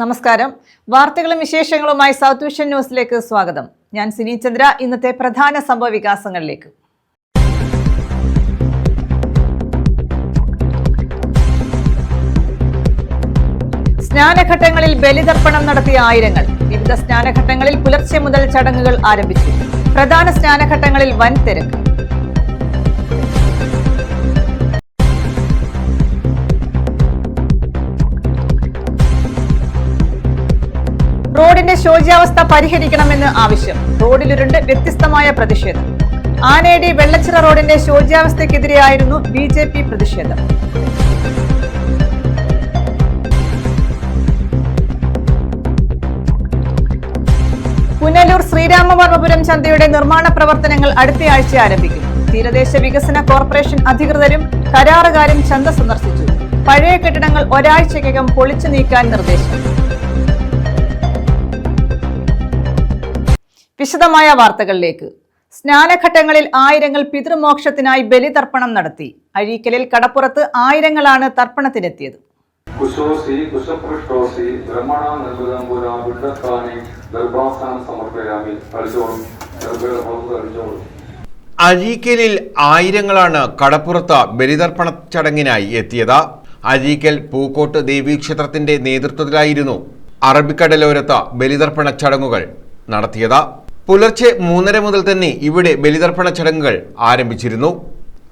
നമസ്കാരം. വാർത്തകളും വിശേഷങ്ങളുമായി സൗത്ത് വിഷൻ ന്യൂസിലേക്ക് സ്വാഗതം. ഞാൻ സിനി ചന്ദ്ര. ഇന്നത്തെ പ്രധാന സംഭവ വികാസങ്ങളിലേക്ക്. സ്നാനഘട്ടങ്ങളിൽ ബലിതർപ്പണം നടത്തിയ ആയിരങ്ങൾ. വിവിധ സ്നാനഘട്ടങ്ങളിൽ പുലർച്ചെ മുതൽ ചടങ്ങുകൾ ആരംഭിച്ചു. പ്രധാന സ്നാനഘട്ടങ്ങളിൽ വൻ തിരക്ക്. റോഡിന്റെ ശോച്യാവസ്ഥ പരിഹരിക്കണമെന്ന് ആവശ്യം. റോഡിലുരുണ്ട് വ്യത്യസ്തമായ പ്രതിഷേധം. ആനേടി വെള്ളച്ചിറ റോഡിന്റെ ശോച്യാവസ്ഥയ്ക്കെതിരെയായിരുന്നു BJP പ്രതിഷേധം. പുനലൂർ ശ്രീരാമവർമ്മപുരം ചന്തയുടെ നിർമ്മാണ പ്രവർത്തനങ്ങൾ അടുത്തയാഴ്ച ആരംഭിക്കും. തീരദേശ വികസന കോർപ്പറേഷൻ അധികൃതരും കരാറുകാരും ചന്ത സന്ദർശിച്ചു. പഴയ കെട്ടിടങ്ങൾ ഒരാഴ്ചയ്ക്കകം പൊളിച്ചു നീക്കാൻ നിർദ്ദേശം. വിശദമായ വാർത്തകളിലേക്ക്. സ്നാനഘട്ടങ്ങളിൽ ആയിരങ്ങൾ പിതൃമോക്ഷത്തിനായി ബലിതർപ്പണം നടത്തി. അഴീക്കലിൽ കടപ്പുറത്ത് ആയിരങ്ങളാണ് തർപ്പണത്തിനെത്തിയത്. അഴീക്കലിൽ ആയിരങ്ങളാണ് കടപ്പുറത്ത് ബലിതർപ്പണ ചടങ്ങിനായി എത്തിയത്. അഴീക്കൽ പൂക്കോട്ട് ദേവീക്ഷേത്രത്തിന്റെ നേതൃത്വത്തിലായിരുന്നു അറബിക്കടലോരത്ത് ബലിതർപ്പണ ചടങ്ങുകൾ നടത്തിയത്. പുലർച്ചെ 3:30 മുതൽ തന്നെ ഇവിടെ ബലിതർപ്പണ ചടങ്ങുകൾ ആരംഭിച്ചിരുന്നു.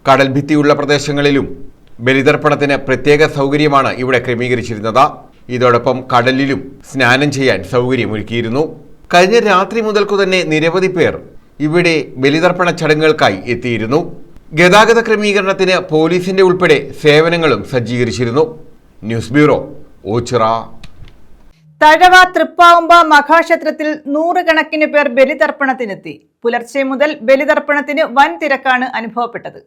കടൽ ഭിത്തിയുള്ള പ്രദേശങ്ങളിലും ബലിതർപ്പണത്തിന് പ്രത്യേക സൗകര്യമാണ് ഇവിടെ ക്രമീകരിച്ചിരുന്നത്. ഇതോടൊപ്പം കടലിലും സ്നാനം ചെയ്യാൻ സൗകര്യമൊരുക്കിയിരുന്നു. കഴിഞ്ഞ രാത്രി മുതൽക്കു തന്നെ നിരവധി പേർ ഇവിടെ ബലിതർപ്പണ ചടങ്ങുകൾക്കായി എത്തിയിരുന്നു. ഗതാഗത ക്രമീകരണത്തിന് പോലീസിന്റെ ഉൾപ്പെടെ സേവനങ്ങളും സജ്ജീകരിച്ചിരുന്നു. News bureau, Ochira. തഴവ തൃപ്പാവുമ്പ മഹാക്ഷേത്രത്തിൽ 100 കണക്കിന് പേർ ബലിതർപ്പണത്തിനെത്തി. പുലർച്ചെ മുതൽ ബലിതർപ്പണത്തിന് വൻ തിരക്കാണ് അനുഭവപ്പെട്ടത്.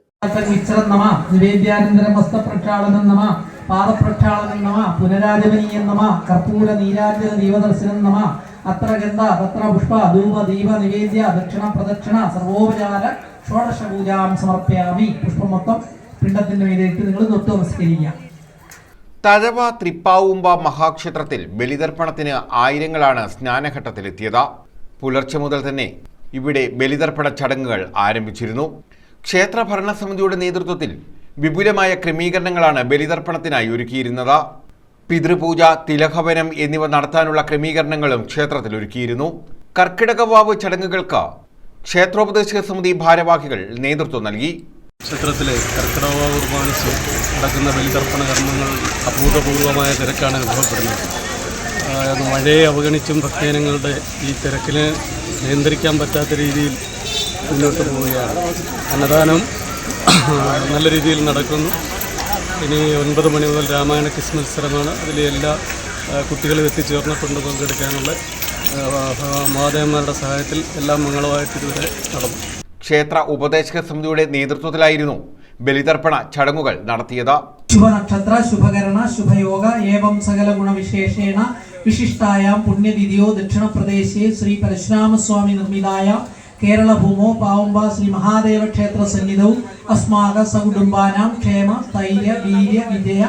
പിണ്ടത്തിന്റെ മേലേക്ക് നിങ്ങൾ തൊട്ട് നമസ്കരിക്കുക. തഴവ തൃപ്പാവുമ്പ മഹാക്ഷേത്രത്തിൽ ബലിതർപ്പണത്തിന് ആയിരങ്ങളാണ് സ്നാനഘട്ടത്തിലെത്തിയത്. പുലർച്ചെ മുതൽ തന്നെ ഇവിടെ ബലിതർപ്പണ ചടങ്ങുകൾ ആരംഭിച്ചിരുന്നു. ക്ഷേത്ര ഭരണസമിതിയുടെ നേതൃത്വത്തിൽ വിപുലമായ ക്രമീകരണങ്ങളാണ് ബലിതർപ്പണത്തിനായി ഒരുക്കിയിരുന്നത്. പിതൃപൂജ, തിലഹവനം എന്നിവ നടത്താനുള്ള ക്രമീകരണങ്ങളും ക്ഷേത്രത്തിൽ ഒരുക്കിയിരുന്നു. കർക്കിടകവാവ് ചടങ്ങുകൾക്ക് ക്ഷേത്രോപദേശക സമിതി ഭാരവാഹികൾ നേതൃത്വം നൽകി. ക്ഷേത്രത്തിലെ കർക്കിടക കുർബാനയ്ക്ക് നടക്കുന്ന ബലിതർപ്പണ കർമ്മങ്ങൾ അഭൂതപൂർവമായ തിരക്കാണ് അനുഭവപ്പെടുന്നത്. മഴയെ അവഗണിച്ചും ഭക്തജനങ്ങളുടെ ഈ തിരക്കിനെ നിയന്ത്രിക്കാൻ പറ്റാത്ത രീതിയിൽ മുന്നോട്ട് പോവുകയാണ്. അന്നദാനം നല്ല രീതിയിൽ നടക്കുന്നു. ഇനി 9 മണി മുതൽ രാമായണ ക്വിസ് മത്സരമാണ്. അതിൽ എല്ലാ കുട്ടികളും എത്തിച്ചേർന്നിട്ടുണ്ട്. പങ്കെടുക്കാനുള്ള മാതാപിതാക്കളുടെ സഹായത്തിൽ എല്ലാം മംഗളമായിട്ട് ഇതുവരെ നടന്നു. ക്ഷേത്ര ഉപദേശക സമിതിയുടെ നേതൃത്വത്തിലായിരുന്നു ബലിതർപ്പണ ചടങ്ങുകൾ നടത്തിയത്. ശുഭനക്ഷത്ര, ശുഭകരണ, ശുഭയോഗ ഏവം സകല ഗുണവിശേഷേണ വിശിഷ്ടായാം പുണ്യതിഥിയോ ദക്ഷിണപ്രദേശേ ശ്രീ പരശുരാമസ്വാമി നിർമ്മിതായ കേരള ഭൂമോ പാവുമ്പ ശ്രീ മഹാദേവ ക്ഷേത്ര സന്നിധൗ അസ്മാക സകുടുംബാനാം ക്ഷേമ സ്ഥൈര്യ വീര്യ വിജയ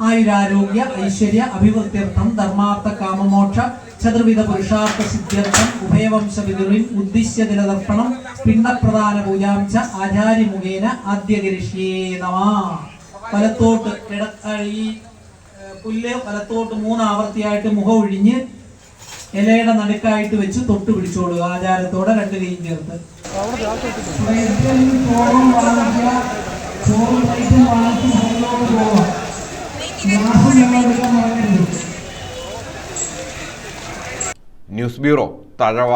ആയുരാരോഗ്യ ഐശ്വര്യ അഭിവൃദ്ധ്യർത്ഥം ധർമാർത്ഥ കാമമോക്ഷ ചതുർവിധ പുരുഷാർത്ഥ സിദ്ധ്യർത്ഥം ഉഭയവംശ വിതുറിൻ ഉദ്ദിശ്യ ദിനതർപ്പണം പിണ്ടപ്രധാന പൂജാംശ ആചാര്യമുഖേന ആദ്യകരിഷ്യേ നമഃ. വലത്തോട്ട് ഈ പുല്ല് വലത്തോട്ട് 3 ആവർത്തിയായിട്ട് മുഖം ഒഴിഞ്ഞ് ഇലയുടെ നടുക്കായിട്ട് വെച്ച് തൊട്ട് പിടിച്ചോളുക. ആചാരത്തോടെ 2 കൈയും ചേർത്ത്. News bureau, Thazhava.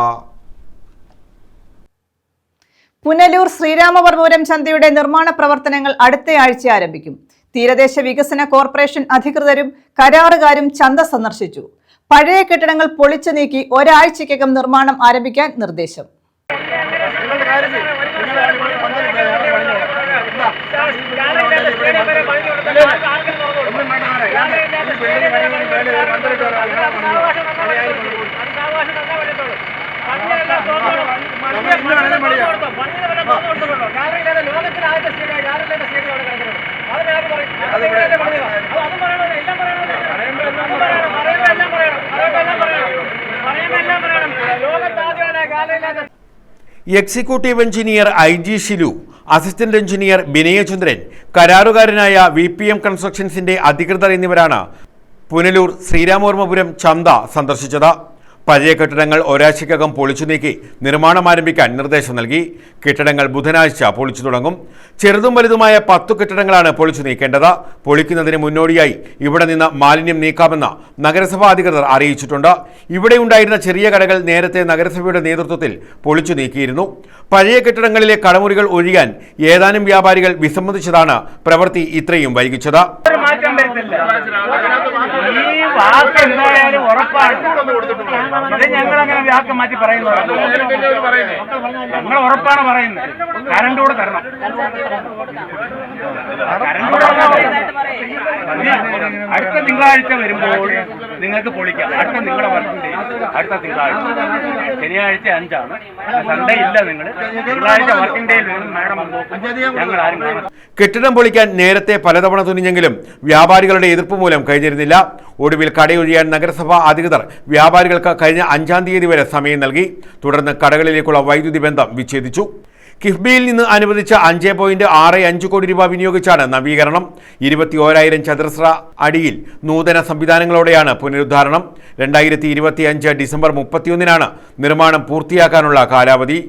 പുനലൂർ ശ്രീരാമവർമ്മപുരം ചന്തയുടെ നിർമ്മാണ പ്രവർത്തനങ്ങൾ അടുത്തയാഴ്ച ആരംഭിക്കും. തീരദേശ വികസന കോർപ്പറേഷൻ അധികൃതരും കരാറുകാരും ചന്ത സന്ദർശിച്ചു. പഴയ കെട്ടിടങ്ങൾ പൊളിച്ചു നീക്കി ഒരാഴ്ചയ്ക്കകം നിർമ്മാണം ആരംഭിക്കാൻ നിർദ്ദേശം. Executive engineer IG Shilu, assistant engineer Binayachandran, കരാറുകാരനായ VPM കൺസ്ട്രക്ഷൻസിന്റെ അധികൃതർ എന്നിവരാണ് പുനലൂർ ശ്രീരാമവർമ്മപുരം ചന്ത സന്ദർശിച്ചത്. പഴയ കെട്ടിടങ്ങൾ ഒരാഴ്ചയ്ക്കകം പൊളിച്ചു നീക്കി നിർമ്മാണം ആരംഭിക്കാൻ നിർദ്ദേശം നൽകി. കെട്ടിടങ്ങൾ ബുധനാഴ്ച പൊളിച്ചു തുടങ്ങും. ചെറുതും വലുതുമായ 10 കെട്ടിടങ്ങളാണ് പൊളിച്ചു നീക്കേണ്ടത്. പൊളിക്കുന്നതിന് മുന്നോടിയായി ഇവിടെ നിന്ന് മാലിന്യം നീക്കാമെന്ന് നഗരസഭാ അധികൃതർ അറിയിച്ചിട്ടുണ്ട്. ഇവിടെ ഉണ്ടായിരുന്ന ചെറിയ കടകൾ നേരത്തെ നഗരസഭയുടെ നേതൃത്വത്തിൽ പൊളിച്ചു നീക്കിയിരുന്നു. പഴയ കെട്ടിടങ്ങളിലെ കടമുറികൾ ഒഴിയാൻ ഏതാനും വ്യാപാരികൾ വിസമ്മതിച്ചതാണ് പ്രവൃത്തി ഇത്രയും വൈകിച്ചത്. ഇത് ഞങ്ങളങ്ങനെ വ്യാക്കം മാറ്റി പറയുന്നത് ഞങ്ങൾ ഉറപ്പാണ് പറയുന്നത്. കറണ്ട് കൂടെ തരണം. അടുത്ത തിങ്കളാഴ്ച വരുമ്പോൾ നിങ്ങൾക്ക് പൊളിക്കാം. അടുത്ത നിങ്ങളുടെ വർക്കിന്റെ അടുത്ത തിങ്കളാഴ്ച, ശനിയാഴ്ച 5 സൺഡേ ഇല്ല. നിങ്ങൾ തിങ്കളാഴ്ച വർക്കിംഗ് ഡേയിൽ വരും. മാഡം ഞങ്ങൾ ആരും കാണാം. കെട്ടിടം പൊളിക്കാൻ നേരത്തെ പലതവണ തുനിഞ്ഞെങ്കിലും വ്യാപാരികളുടെ എതിർപ്പ് മൂലം കഴിഞ്ഞിരുന്നില്ല. ഒടുവിൽ കടയൊഴിയാൻ നഗരസഭാ അധികൃതർ വ്യാപാരികൾക്ക് കഴിഞ്ഞ 5-ാം തീയതി വരെ സമയം നൽകി. തുടർന്ന് കടകളിലേക്കുള്ള വൈദ്യുതി ബന്ധം വിച്ഛേദിച്ചു. കിഫ്ബിയിൽ നിന്ന് അനുവദിച്ച 5.65 കോടി രൂപ വിനിയോഗിച്ചാണ് നവീകരണം. 21,000 ചതുരശ്ര അടിയിൽ നൂതന സംവിധാനങ്ങളോടെയാണ് പുനരുദ്ധാരണം. 2025 ഡിസംബർ 31-നാണ് നിർമ്മാണം പൂർത്തിയാക്കാനുള്ള കാലാവധി.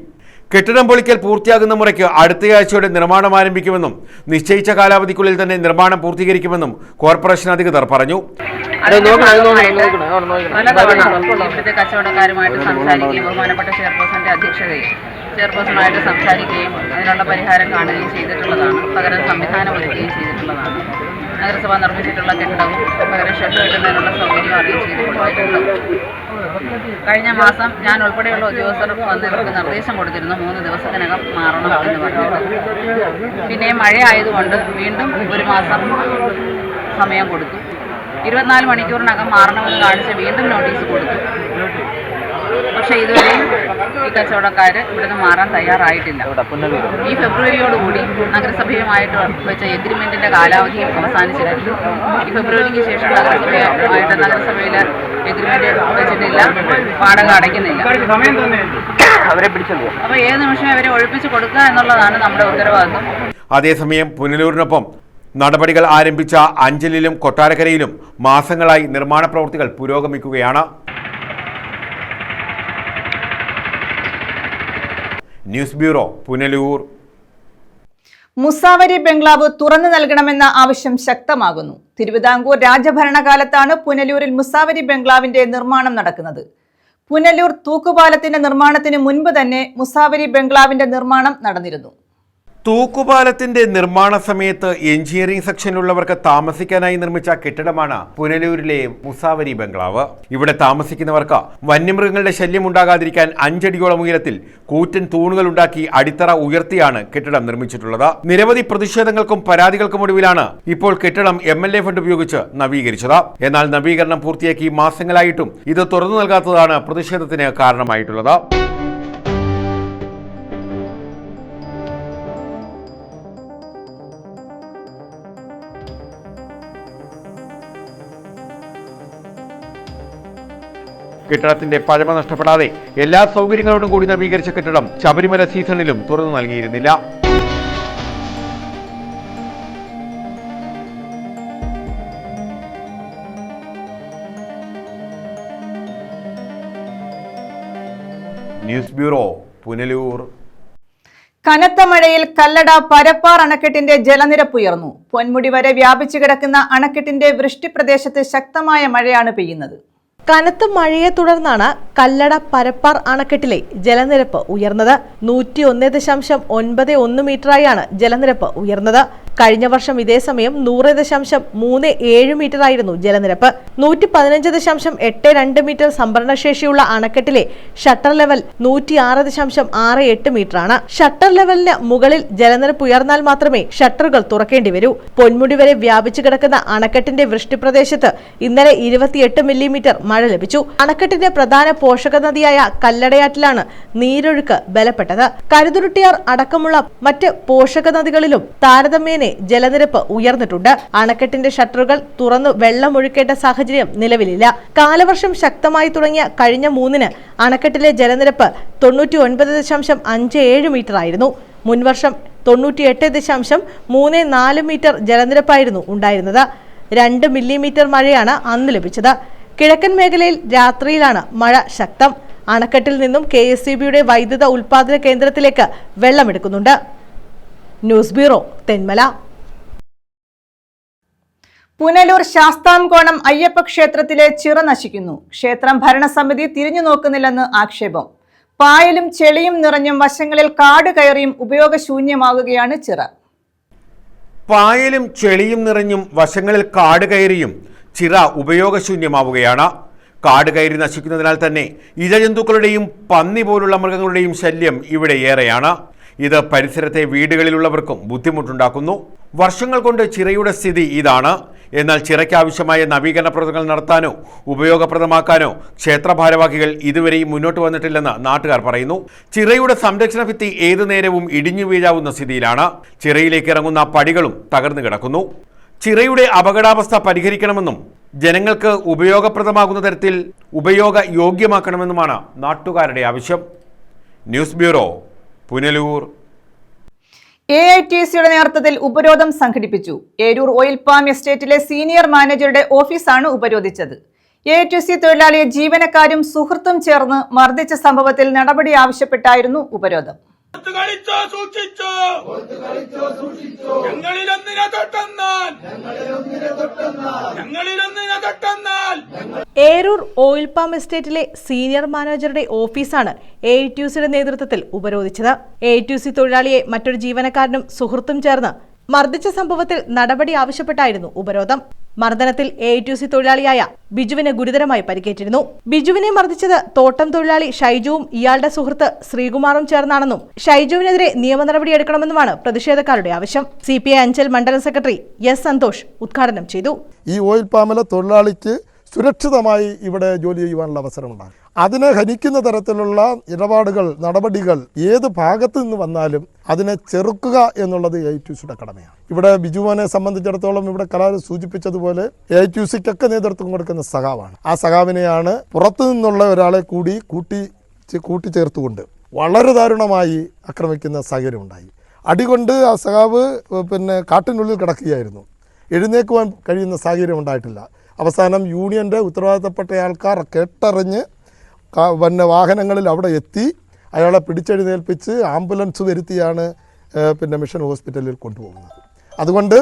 കെട്ടിടം പൊളിക്കൽ പൂർത്തിയാകുന്ന മുറയ്ക്ക് അടുത്തയാഴ്ചയോടെ നിർമ്മാണം ആരംഭിക്കുമെന്നും നിശ്ചയിച്ച കാലാവധിക്കുള്ളിൽ തന്നെ നിർമ്മാണം പൂർത്തീകരിക്കുമെന്നും കോർപ്പറേഷൻ അധികൃതർ പറഞ്ഞു. പലതവണ ഇവിടുത്തെ കച്ചവടക്കാരുമായിട്ട് സംസാരിക്കുകയും ബഹുമാനപ്പെട്ട ചെയർപേഴ്സണുമായിട്ട് സംസാരിക്കുകയും അതിനുള്ള പരിഹാരം കാണുകയും ചെയ്തിട്ടുള്ളതാണ്. പകരം സംവിധാനം ഒരുക്കുകയും ചെയ്തിട്ടുള്ളതാണ്. നഗരസഭ നിർമ്മിച്ചിട്ടുള്ള കെട്ടിടവും പകരം ഷെഡ് കെട്ടുന്നതിനുള്ള സൗകര്യം അറിയുകയും ചെയ്തു കൊടുത്തിട്ടുണ്ട്. കഴിഞ്ഞ മാസം ഞാൻ ഉൾപ്പെടെയുള്ള ഉദ്യോഗസ്ഥർ വന്ന് ഇവർക്ക് നിർദ്ദേശം കൊടുത്തിരുന്നു 3 ദിവസത്തിനകം മാറണം എന്ന് പറഞ്ഞത്. പിന്നെ മഴ ആയതുകൊണ്ട് വീണ്ടും 1 മാസം സമയം കൊടുത്തു. 24 മണിക്കൂറിനകം മാറണമെന്ന് കാണിച്ച് വീണ്ടും നോട്ടീസ് കൊടുത്തു. പക്ഷേ ഇതുവരെയും ഈ കച്ചവടക്കാർ ഇവിടുന്ന് മാറാൻ തയ്യാറായിട്ടില്ല. ഈ ഫെബ്രുവരിയോടുകൂടി നഗരസഭയുമായിട്ട് വെച്ച എഗ്രിമെൻറ്റിൻ്റെ കാലാവധിയും അവസാനിച്ചിട്ടുണ്ട്. ഈ ഫെബ്രുവരിക്ക് ശേഷം നഗരസഭയിൽ എഗ്രിമെൻറ്റ് വെച്ചിട്ടില്ല, വാടക അടയ്ക്കുന്നില്ല. അപ്പോൾ ഏത് നിമിഷം അവരെ ഒഴിപ്പിച്ച് കൊടുക്കുക എന്നുള്ളതാണ് നമ്മുടെ ഉത്തരവാദിത്വം. അതേസമയം പുനലൂരിനൊപ്പം നടപടികൾ ആരംഭിച്ച അഞ്ചലിലും കൊട്ടാരക്കരയിലും മാസങ്ങളായി നിർമ്മാണ പ്രവൃത്തികൾ പുരോഗമിക്കുകയാണ്. News bureau, Punalur. മുസാവരി ബംഗ്ലാവ് തുറന്നു നൽകണമെന്ന ആവശ്യം ശക്തമാകുന്നു. തിരുവിതാംകൂർ രാജഭരണകാലത്താണ് പുനലൂരിൽ മുസാവരി ബംഗ്ലാവിന്റെ നിർമ്മാണം നടക്കുന്നത്. പുനലൂർ തൂക്കുപാലത്തിന്റെ നിർമ്മാണത്തിന് മുൻപ് തന്നെ മുസാവരി ബംഗ്ലാവിന്റെ നിർമ്മാണം നടന്നിരുന്നു. തൂക്കുപാലത്തിന്റെ നിർമ്മാണ സമയത്ത് എഞ്ചിനീയറിംഗ് സെക്ഷനിലുള്ളവർക്ക് താമസിക്കാനായി നിർമ്മിച്ച കെട്ടിടമാണ് പുനലൂരിലെ മുസാവരി ബംഗ്ലാവ്. ഇവിടെ താമസിക്കുന്നവർക്ക് വന്യമൃഗങ്ങളുടെ ശല്യം ഉണ്ടാകാതിരിക്കാൻ 5 അടിയോളം ഉയരത്തിൽ കൂറ്റൻ തൂണുകൾ ഉണ്ടാക്കി അടിത്തറ ഉയർത്തിയാണ് കെട്ടിടം നിർമ്മിച്ചിട്ടുള്ളത്. നിരവധി പ്രതിഷേധങ്ങൾക്കും പരാതികൾക്കും ഒടുവിലാണ് ഇപ്പോൾ കെട്ടിടം MLA ഫണ്ട് ഉപയോഗിച്ച് നവീകരിച്ചത്. എന്നാൽ നവീകരണം പൂർത്തിയാക്കി മാസങ്ങളായിട്ടും ഇത് തുറന്നു നൽകാത്തതാണ് പ്രതിഷേധത്തിന് കാരണമായിട്ടുള്ളത്. കെട്ടിടത്തിന്റെ പഴമ നഷ്ടപ്പെടാതെ എല്ലാ സൗകര്യങ്ങളോടും കൂടി നവീകരിച്ച കെട്ടിടം ശബരിമല സീസണിലും തുറന്നു നൽകിയിരുന്നില്ല. News bureau, Punalur. കനത്ത മഴയിൽ കല്ലട പരപ്പാർ അണക്കെട്ടിന്റെ ജലനിരപ്പ് ഉയർന്നു. പൊന്മുടി വരെ വ്യാപിച്ചു കിടക്കുന്ന അണക്കെട്ടിന്റെ വൃഷ്ടിപ്രദേശത്ത് ശക്തമായ മഴയാണ് പെയ്യുന്നത്. കനത്ത മഴയെ തുടർന്നാണ് കല്ലട പരപ്പാർ അണക്കെട്ടിലെ ജലനിരപ്പ് ഉയർന്നത്. 101.91 മീറ്ററായാണ് ജലനിരപ്പ് ഉയർന്നത്. കഴിഞ്ഞ വർഷം ഇതേ സമയം 100.37 മീറ്ററായിരുന്നു ജലനിരപ്പ്. 115.82 മീറ്റർ സംഭരണശേഷിയുള്ള അണക്കെട്ടിലെ ഷട്ടർ ലെവൽ 106.68 മീറ്ററാണ്. ഷട്ടർ ലെവലിന് മുകളിൽ ജലനിരപ്പ് ഉയർന്നാൽ മാത്രമേ ഷട്ടറുകൾ തുറക്കേണ്ടി വരൂ. പൊന്മുടി വരെ വ്യാപിച്ചു കിടക്കുന്ന അണക്കെട്ടിന്റെ വൃഷ്ടിപ്രദേശത്ത് ഇന്നലെ 28 മില്ലിമീറ്റർ മഴ ലഭിച്ചു. അണക്കെട്ടിന്റെ പ്രധാന പോഷക നദിയായ കല്ലടയാറ്റിലാണ് നീരൊഴുക്ക് ബലപ്പെട്ടത്. കരുതുരുട്ടിയാർ അടക്കമുള്ള മറ്റ് പോഷക നദികളിലും താരതമ്യേന തന്നെ ജലനിരപ്പ് ഉയർന്നിട്ടുണ്ട്. അണക്കെട്ടിന്റെ ഷട്ടറുകൾ തുറന്നു വെള്ളമൊഴുക്കേണ്ട സാഹചര്യം നിലവിലില്ല. കാലവർഷം ശക്തമായി തുടങ്ങിയ കഴിഞ്ഞ 3-ന് അണക്കെട്ടിലെ ജലനിരപ്പ് 99.57 മീറ്റർ ആയിരുന്നു. മുൻവർഷം 98.34 മീറ്റർ ജലനിരപ്പായിരുന്നു ഉണ്ടായിരുന്നത്. 2 മില്ലിമീറ്റർ മഴയാണ് അന്ന് ലഭിച്ചത്. കിഴക്കൻ മേഖലയിൽ രാത്രിയിലാണ് മഴ ശക്തം. അണക്കെട്ടിൽ നിന്നും KSEBയുടെ വൈദ്യുത ഉൽപാദന കേന്ദ്രത്തിലേക്ക് വെള്ളമെടുക്കുന്നുണ്ട്. News bureau, Thenmala. പുനലൂർ ശാസ്താംകോണം അയ്യപ്പ ക്ഷേത്രത്തിലെ ചിറ നശിക്കുന്നു. ക്ഷേത്രം ഭരണസമിതി തിരിഞ്ഞു നോക്കുന്നില്ലെന്ന് ആക്ഷേപം. പായലും ചെളിയും നിറഞ്ഞും വശങ്ങളിൽ കാട് കയറിയും ഉപയോഗശൂന്യമാകുകയാണ് ചിറ. പായലും ചെളിയും നിറഞ്ഞും വശങ്ങളിൽ കാട് കയറിയും ചിറ ഉപയോഗശൂന്യമാവുകയാണ്. കാട് കയറി നശിക്കുന്നതിനാൽ തന്നെ ഇഴജന്തുക്കളുടെയും പന്നി പോലുള്ള മൃഗങ്ങളുടെയും ശല്യം ഇവിടെ ഏറെയാണ്. ഇത് പരിസരത്തെ വീടുകളിലുള്ളവർക്കും ബുദ്ധിമുട്ടുണ്ടാക്കുന്നു. വർഷങ്ങൾ കൊണ്ട് ചിറയുടെ സ്ഥിതി ഇതാണ്. എന്നാൽ ചിറയ്ക്കാവശ്യമായ നവീകരണ പ്രവർത്തനങ്ങൾ നടത്താനോ ഉപയോഗപ്രദമാക്കാനോ ക്ഷേത്ര ഭാരവാഹികൾ ഇതുവരെയും മുന്നോട്ട് വന്നിട്ടില്ലെന്ന് നാട്ടുകാർ പറയുന്നു. ചിറയുടെ സംരക്ഷണ ഭിത്തി ഏതു നേരവും ഇടിഞ്ഞു വീഴാവുന്ന സ്ഥിതിയിലാണ്. ചിറയിലേക്ക് ഇറങ്ങുന്ന പടികളും തകർന്നു കിടക്കുന്നു. ചിറയുടെ അപകടാവസ്ഥ പരിഹരിക്കണമെന്നും ജനങ്ങൾക്ക് ഉപയോഗപ്രദമാകുന്ന തരത്തിൽ ഉപയോഗയോഗ്യമാക്കണമെന്നുമാണ് നാട്ടുകാരുടെ ആവശ്യം. News bureau, Punalur. AITCയുടെ നേതൃത്വത്തിൽ ഉപരോധം സംഘടിപ്പിച്ചു. ഏരൂർ ഓയിൽ പാം എസ്റ്റേറ്റിലെ സീനിയർ മാനേജറുടെ ഓഫീസാണ് ഉപരോധിച്ചത്. AITC തൊഴിലാളിയെ ജീവനക്കാരും സുഹൃത്തും ചേർന്ന് മർദ്ദിച്ച സംഭവത്തിൽ നടപടി ആവശ്യപ്പെട്ടായിരുന്നു ഉപരോധം. ഏരൂർ ഓയിൽ പാം എസ്റ്റേറ്റിലെ സീനിയർ മാനേജറുടെ ഓഫീസാണ് AITCയുടെ നേതൃത്വത്തിൽ ഉപരോധിച്ചത്. AITC തൊഴിലാളിയെ മറ്റൊരു ജീവനക്കാരനും സുഹൃത്തും ചേർന്ന് മർദ്ദിച്ച സംഭവത്തിൽ നടപടി ആവശ്യപ്പെട്ടായിരുന്നു ഉപരോധം. മർദ്ദനത്തിൽ AITC തൊഴിലാളിയായ ബിജുവിന് ഗുരുതരമായി പരിക്കേറ്റിരുന്നു. ബിജുവിനെ മർദ്ദിച്ചത് തോട്ടം തൊഴിലാളി ഷൈജുവും ഇയാളുടെ സുഹൃത്ത് ശ്രീകുമാറും ചേർന്നാണെന്നും ഷൈജുവിനെതിരെ നിയമ നടപടിയെടുക്കണമെന്നുമാണ് പ്രതിഷേധക്കാരുടെ ആവശ്യം. CPI അഞ്ചൽ മണ്ഡലം സെക്രട്ടറി S. സന്തോഷ് ഉദ്ഘാടനം ചെയ്തു. ഈ ഓയിൽ പാമിലെ തൊഴിലാളിക്ക് സുരക്ഷിതമായി ഇവിടെ ജോലി ചെയ്യുവാനുള്ള അവസരമുണ്ടാകും. അതിനെ ഹനിക്കുന്ന തരത്തിലുള്ള ഇടപാടുകൾ, നടപടികൾ ഏത് ഭാഗത്ത് നിന്ന് വന്നാലും അതിനെ ചെറുക്കുക എന്നുള്ളത് AITCയുടെ കടമയാണ്. ഇവിടെ ബിജുവിനെ സംബന്ധിച്ചിടത്തോളം ഇവിടെ കലാൽ സൂചിപ്പിച്ചതുപോലെ AITCക്കൊക്കെ നേതൃത്വം കൊടുക്കുന്ന സഖാവാണ്. ആ സഖാവിനെയാണ് പുറത്തു നിന്നുള്ള ഒരാളെ കൂടി കൂട്ടിച്ചേർത്തുകൊണ്ട് വളരെ ദാരുണമായി ആക്രമിക്കുന്ന സാഹചര്യം ഉണ്ടായി. അടികൊണ്ട് ആ സഖാവ് കാട്ടിനുള്ളിൽ കിടക്കുകയായിരുന്നു. എഴുന്നേക്കുവാൻ കഴിയുന്ന സാഹചര്യം ഉണ്ടായിട്ടില്ല. അവസാനം യൂണിയൻ്റെ ഉത്തരവാദിത്തപ്പെട്ട ആൾക്കാർ കേട്ടറിഞ്ഞ് വാഹനങ്ങളിൽ അവിടെ എത്തി അയാളെ പിടിച്ചെഴുന്നേൽപ്പിച്ച് ആംബുലൻസ് വരുത്തിയാണ് മിഷൻ ഹോസ്പിറ്റലിൽ കൊണ്ടുപോകുന്നത്. അതുകൊണ്ട്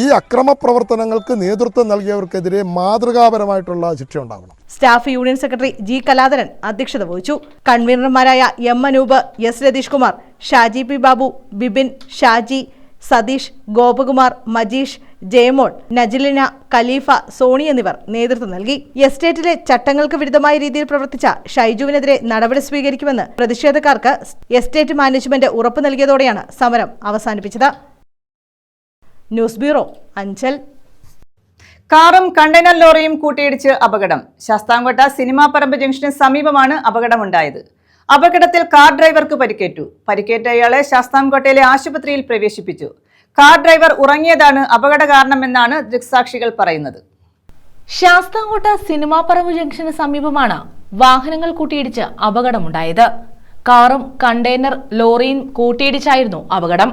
ഈ അക്രമ പ്രവർത്തനങ്ങൾക്ക് നേതൃത്വം നൽകിയവർക്കെതിരെ മാതൃകാപരമായിട്ടുള്ള ശിക്ഷ ഉണ്ടാകണം. Staff union secretary G. Kaladharan അധ്യക്ഷത വഹിച്ചു. കൺവീനർമാരായ M. Anoop, S. Ratheesh Kumar, Shaji P. Babu, Bibin, Shaji, Satheesh, Gopakumar, Majeesh, Jayamol, Najilina, Khaleefa, Soni എന്നിവർ നേതൃത്വം നൽകി. എസ്റ്റേറ്റിലെ ചട്ടങ്ങൾക്ക് വിരുദ്ധമായ രീതിയിൽ പ്രവർത്തിച്ച ഷൈജുവിനെതിരെ നടപടി സ്വീകരിക്കുമെന്ന് പ്രതിഷേധക്കാർക്ക് എസ്റ്റേറ്റ് മാനേജ്മെന്റ് ഉറപ്പു നൽകിയതോടെയാണ് സമരം അവസാനിപ്പിച്ചത്. News bureau, Anchal. കാറും കണ്ടെയ്നർ ലോറിയും കൂട്ടിയിടിച്ച് അപകടം. ശാസ്താംകോട്ട സിനിമാപറമ്പ് ജംഗ്ഷന് സമീപമാണ് അപകടമുണ്ടായത്. അപകടത്തിൽ കാർ ഡ്രൈവർക്ക് പരിക്കേറ്റു. പരിക്കേറ്റ ഇയാളെ ശാസ്താംകോട്ടയിലെ ആശുപത്രിയിൽ പ്രവേശിപ്പിച്ചു. കാർ ഡ്രൈവർ ഉറങ്ങിയതാണ് അപകട കാരണമെന്നാണ് ദൃക്സാക്ഷികൾ പറയുന്നത്. ശാസ്താംകോട്ട സിനിമാപറമ്പ് ജംഗ്ഷന് സമീപമാണ് വാഹനങ്ങൾ കൂട്ടിയിടിച്ച് അപകടമുണ്ടായത്. കാറും കണ്ടെയ്നർ ലോറിയും കൂട്ടിയിടിച്ചായിരുന്നു അപകടം.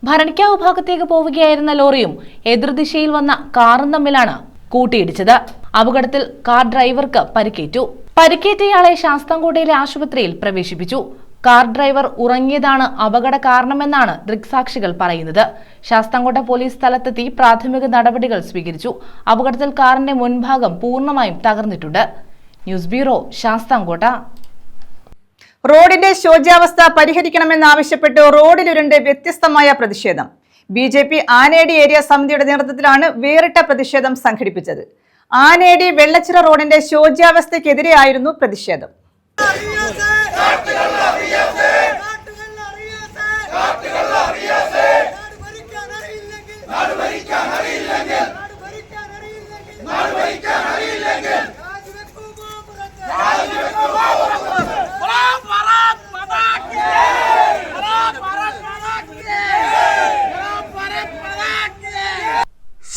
ഭരണിക്കാവ് ഭാഗത്തേക്ക് പോവുകയായിരുന്ന ലോറിയും എതിർദിശയിൽ വന്ന കാറും തമ്മിലാണ് കൂട്ടിയിടിച്ചത്. അപകടത്തിൽ കാർ ഡ്രൈവർക്ക് പരിക്കേറ്റു. പരിക്കേറ്റയാളെ ശാസ്താംകോട്ടയിലെ ആശുപത്രിയിൽ പ്രവേശിപ്പിച്ചു. കാർ ഡ്രൈവർ ഉറങ്ങിയതാണ് അപകട കാരണമെന്നാണ് ദൃക്സാക്ഷികൾ പറയുന്നത്. ശാസ്താംകോട്ട പോലീസ് സ്ഥലത്തെത്തി പ്രാഥമിക നടപടികൾ സ്വീകരിച്ചു. അപകടത്തിൽ കാറിന്റെ മുൻഭാഗം പൂർണ്ണമായും തകർന്നിട്ടുണ്ട്. News bureau, Sasthamkotta. റോഡിന്റെ ശോച്യാവസ്ഥ പരിഹരിക്കണമെന്നാവശ്യപ്പെട്ട് റോഡിലുരുണ്ട് വ്യത്യസ്തമായ പ്രതിഷേധം. BJP ആനേടി ഏരിയ സമിതിയുടെ നേതൃത്വത്തിലാണ് വേറിട്ട പ്രതിഷേധം സംഘടിപ്പിച്ചത്. ആനേടി വെള്ളച്ചിറ റോഡിന്റെ ശോച്യാവസ്ഥയ്ക്കെതിരെയായിരുന്നു പ്രതിഷേധം.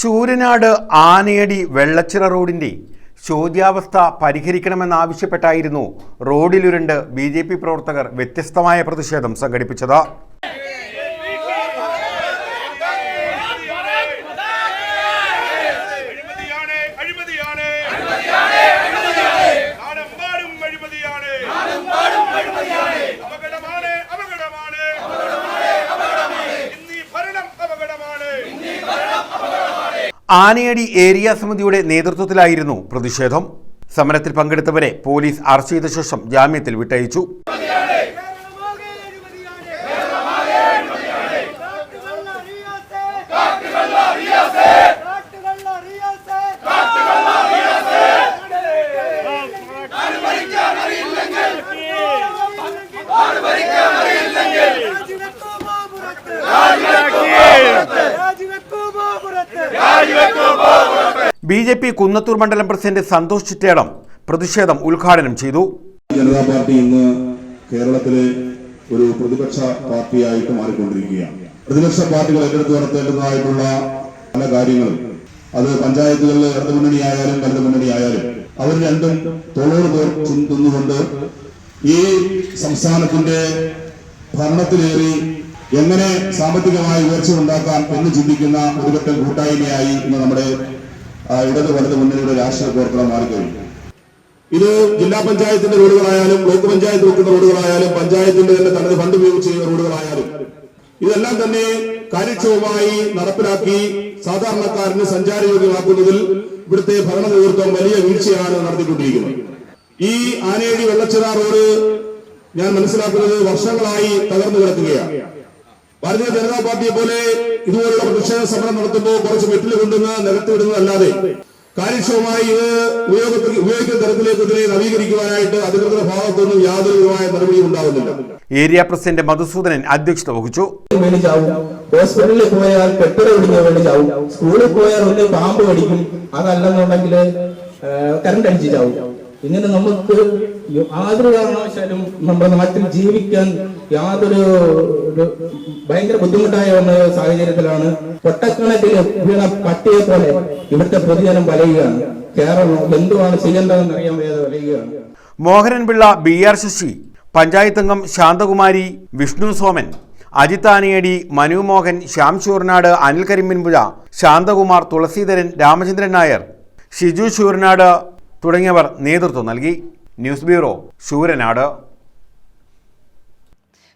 ശൂരനാട് ആനയടി വെള്ളച്ചിറ റോഡിന്റെ ശോച്യാവസ്ഥ പരിഹരിക്കണമെന്നാവശ്യപ്പെട്ടായിരുന്നു റോഡിലുരുണ്ട് BJP പ്രവർത്തകർ വ്യത്യസ്തമായ പ്രതിഷേധം സംഘടിപ്പിച്ചത്. ആനയടി ഏരിയ സമിതിയുടെ നേതൃത്വത്തിലായിരുന്നു പ്രതിഷേധം. സമരത്തിൽ പങ്കെടുത്തവരെ പോലീസ് അറസ്റ്റ് ചെയ്ത ശേഷം ജാമ്യത്തിൽ വിട്ടയച്ചു. BJP കുന്നത്തൂർ മണ്ഡലം പ്രസിഡന്റ് സന്തോഷ് ചിറ്റേടം പ്രതിഷേധം ഉദ്ഘാടനം ചെയ്തു. ജനതാ പാർട്ടി ഇന്ന് കേരളത്തിലെ ഒരു പ്രതിപക്ഷ പാർട്ടിയായിട്ട് മാറിക്കൊണ്ടിരിക്കുകയാണ്. പ്രതിപക്ഷ പാർട്ടികൾ ഏറ്റെടുത്ത് നടത്തേണ്ടതായിട്ടുള്ള പല കാര്യങ്ങളും, അത് പഞ്ചായത്തുകളിൽ ഇടതുമുന്നണി ആയാലും വലതുമുന്നണി ആയാലും, അവർ രണ്ടും തോളോട് നിന്നുകൊണ്ട് ഈ സംസ്ഥാനത്തിന്റെ ഭരണത്തിലേറി എങ്ങനെ സാമ്പത്തികമായി ഉയർച്ച ഉണ്ടാക്കാം എന്ന് ചിന്തിക്കുന്ന ഒരുപറ്റം കൂട്ടായ്മയായി ഇന്ന് നമ്മുടെ ഇടത് വലത് മുന്നണിയുടെ രാഷ്ട്രീയ പ്രവർത്തനം മാറിക്കഴിഞ്ഞു. ഇത് ജില്ലാ പഞ്ചായത്തിന്റെ റോഡുകളായാലും ബ്ലോക്ക് പഞ്ചായത്ത് വെക്കുന്ന റോഡുകളായാലും പഞ്ചായത്തിന്റെ തന്നെ തനത് ഫണ്ട് ഉപയോഗിച്ച് ചെയ്യുന്ന റോഡുകളായാലും ഇതെല്ലാം തന്നെ കാര്യക്ഷമമായി നടപ്പിലാക്കി സാധാരണക്കാരന് സഞ്ചാരയോഗ്യമാക്കുന്നതിൽ ഇവിടുത്തെ ഭരണ നേതൃത്വം വലിയ വീഴ്ചയാണ് നടത്തിക്കൊണ്ടിരിക്കുന്നത്. ഈ ആനയടി വെള്ളച്ചിറ റോഡ് ഞാൻ മനസ്സിലാക്കുന്നത് വർഷങ്ങളായി തകർന്നു കിടക്കുകയാണ്. ഭാരതീയ ജനതാ പാർട്ടിയെ പോലെ ഇതുപോലുള്ള പ്രതിഷേധ സമരം നടത്തുമ്പോൾ കുറച്ച് മെറ്റിൽ കൊണ്ടുവന്ന് നിരത്തിവിടുന്നതല്ലാതെ കാര്യക്ഷമമായി ഇത് ഉപയോഗിക്കുന്ന തരത്തിലേക്ക് ഇതിനെ നവീകരിക്കുവാനായിട്ട് അധികൃതരുടെ ഭാഗത്തുനിന്നും യാതൊരു വിധമായ നടപടിയും ഉണ്ടാവുന്നില്ല. ഏരിയ പ്രസിഡന്റ് മധുസൂദനൻ അധ്യക്ഷത വഹിച്ചു. ഹോസ്പിറ്റലിൽ പോയാൽ കെട്ടിട പിടിഞ്ഞ വേണ്ടി ചാവും, സ്കൂളിൽ പോയാൽ ഒന്ന് പാമ്പ് കടിക്കും, അതല്ലെന്നുണ്ടെങ്കിൽ കറണ്ട് അടിച്ച് ചാവും. ഇങ്ങനെ നമുക്ക് യാതൊരു കാരണവശാലും നമ്മുടെ നാട്ടിൽ ജീവിക്കാൻ യാതൊരു ഭയങ്കര ബുദ്ധിമുട്ടായ ഒരു സാഹചര്യത്തിലാണ് ഒട്ടക്കണക്കിൽ വീണ പട്ടിയെ പോലെ ഇവിടുത്തെ പൊതുജനം വലയുകയാണ്. കേരളം എന്തുവാണ് ചെയ്യേണ്ടതെന്ന് അറിയാൻ വേദ വലയുകയാണ്. മോഹനൻപിള്ള, BR ശശി, പഞ്ചായത്ത് അംഗം ശാന്തകുമാരി, വിഷ്ണു സോമൻ, അജിത് ആനയടി, മനു മോഹൻ, ശ്യാം ശൂർനാട്, അനിൽ കരിമ്പിൻപുഴ, ശാന്തകുമാർ, തുളസീധരൻ, രാമചന്ദ്രൻ നായർ, ഷിജു ശൂർനാട് തുടങ്ങിയവർ നേതൃത്വം നൽകി. News bureau, Sooranad.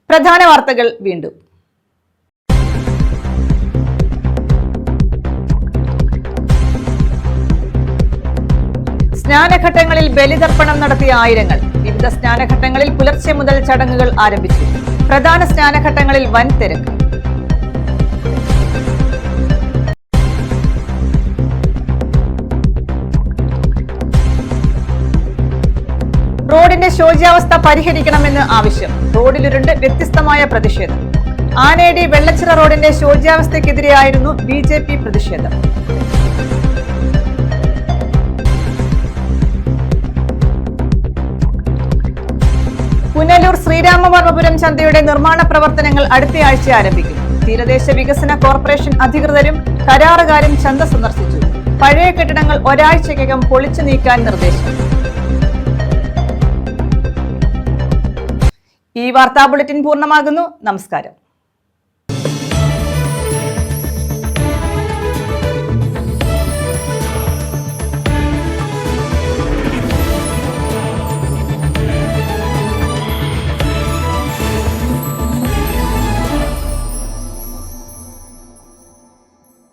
പ്രധാന വാർത്തകൾ വീണ്ടും. സ്നാനഘട്ടങ്ങളിൽ ബലിതർപ്പണം നടത്തിയ ആയിരങ്ങൾ. വിവിധ സ്നാനഘട്ടങ്ങളിൽ പുലർച്ചെ മുതൽ ചടങ്ങുകൾ ആരംഭിച്ചു. പ്രധാന സ്നാനഘട്ടങ്ങളിൽ വൻ തിരക്ക്. റോഡിന്റെ ശോച്യാവസ്ഥ പരിഹരിക്കണമെന്ന് ആവശ്യം. റോഡിലുരുണ്ട് വ്യത്യസ്തമായ പ്രതിഷേധം. ആനയടി വെള്ളച്ചിറ റോഡിന്റെ ശോച്യാവസ്ഥയ്ക്കെതിരെയായിരുന്നു BJP പ്രതിഷേധം. പുനലൂർ ശ്രീരാമവർമ്മപുരം ചന്തയുടെ നിർമ്മാണ പ്രവർത്തനങ്ങൾ അടുത്തയാഴ്ച ആരംഭിക്കും. തീരദേശ വികസന കോർപ്പറേഷൻ അധികൃതരും കരാറുകാരും ചന്ത സന്ദർശിച്ചു. പഴയ കെട്ടിടങ്ങൾ ഒരാഴ്ചയ്ക്കകം പൊളിച്ചു നീക്കാൻ നിർദ്ദേശം. ഈ വാർത്താ ബുള്ളറ്റിൻ പൂർണ്ണമാകുന്നു. നമസ്കാരം.